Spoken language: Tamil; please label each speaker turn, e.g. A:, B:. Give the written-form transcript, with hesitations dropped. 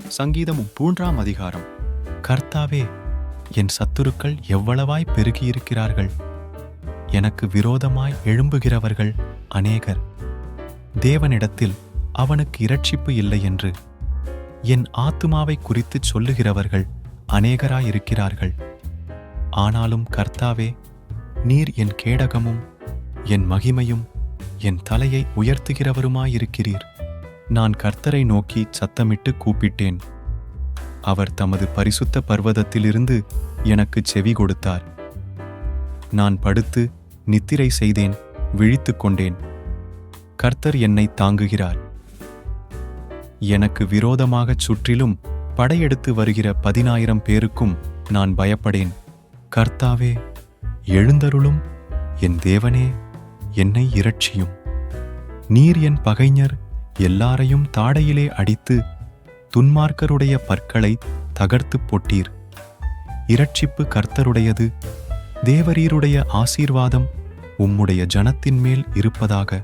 A: சங்கீதம் 3ஆம் அதிகாரம். கர்த்தாவே, என் சத்துருக்கள் எவ்வளவாய் பெருகியிருக்கிறார்கள்! எனக்கு விரோதமாய் எழும்புகிறவர்கள் அநேகர். தேவனிடத்தில் அவனுக்கு இரட்சிப்பு இல்லை என்று என் ஆத்துமாவை குறித்துச் சொல்லுகிறவர்கள் அநேகராயிருக்கிறார்கள். ஆனாலும் கர்த்தாவே, நீர் என் கேடகமும் என் மகிமையும் என் தலையை உயர்த்துகிறவருமாயிருக்கிறீர். நான் கர்த்தரை நோக்கி சத்தமிட்டு கூப்பிட்டேன். அவர் தமது பரிசுத்த பர்வதத்திலிருந்து எனக்கு செவி கொடுத்தார். நான் படுத்து நித்திரை செய்தேன், விழித்துக் கொண்டேன். கர்த்தர் என்னை தாங்குகிறார். எனக்கு விரோதமாகச் சுற்றிலும் படையெடுத்து வருகிற 10,000 பேருக்கும் நான் பயப்படேன். கர்த்தாவே, எழுந்தருளும். என் தேவனே, என்னை இரட்சியும். நீர் என் பகைஞர் எல்லாரையும் தாடையிலே அடித்து துன்மார்க்கருடைய பற்களை தகர்த்துப் போட்டீர். இரட்சிப்பு கர்த்தருடையது. தேவரீருடைய ஆசீர்வாதம் உம்முடைய ஜனத்தின் மேல் இருப்பதாக.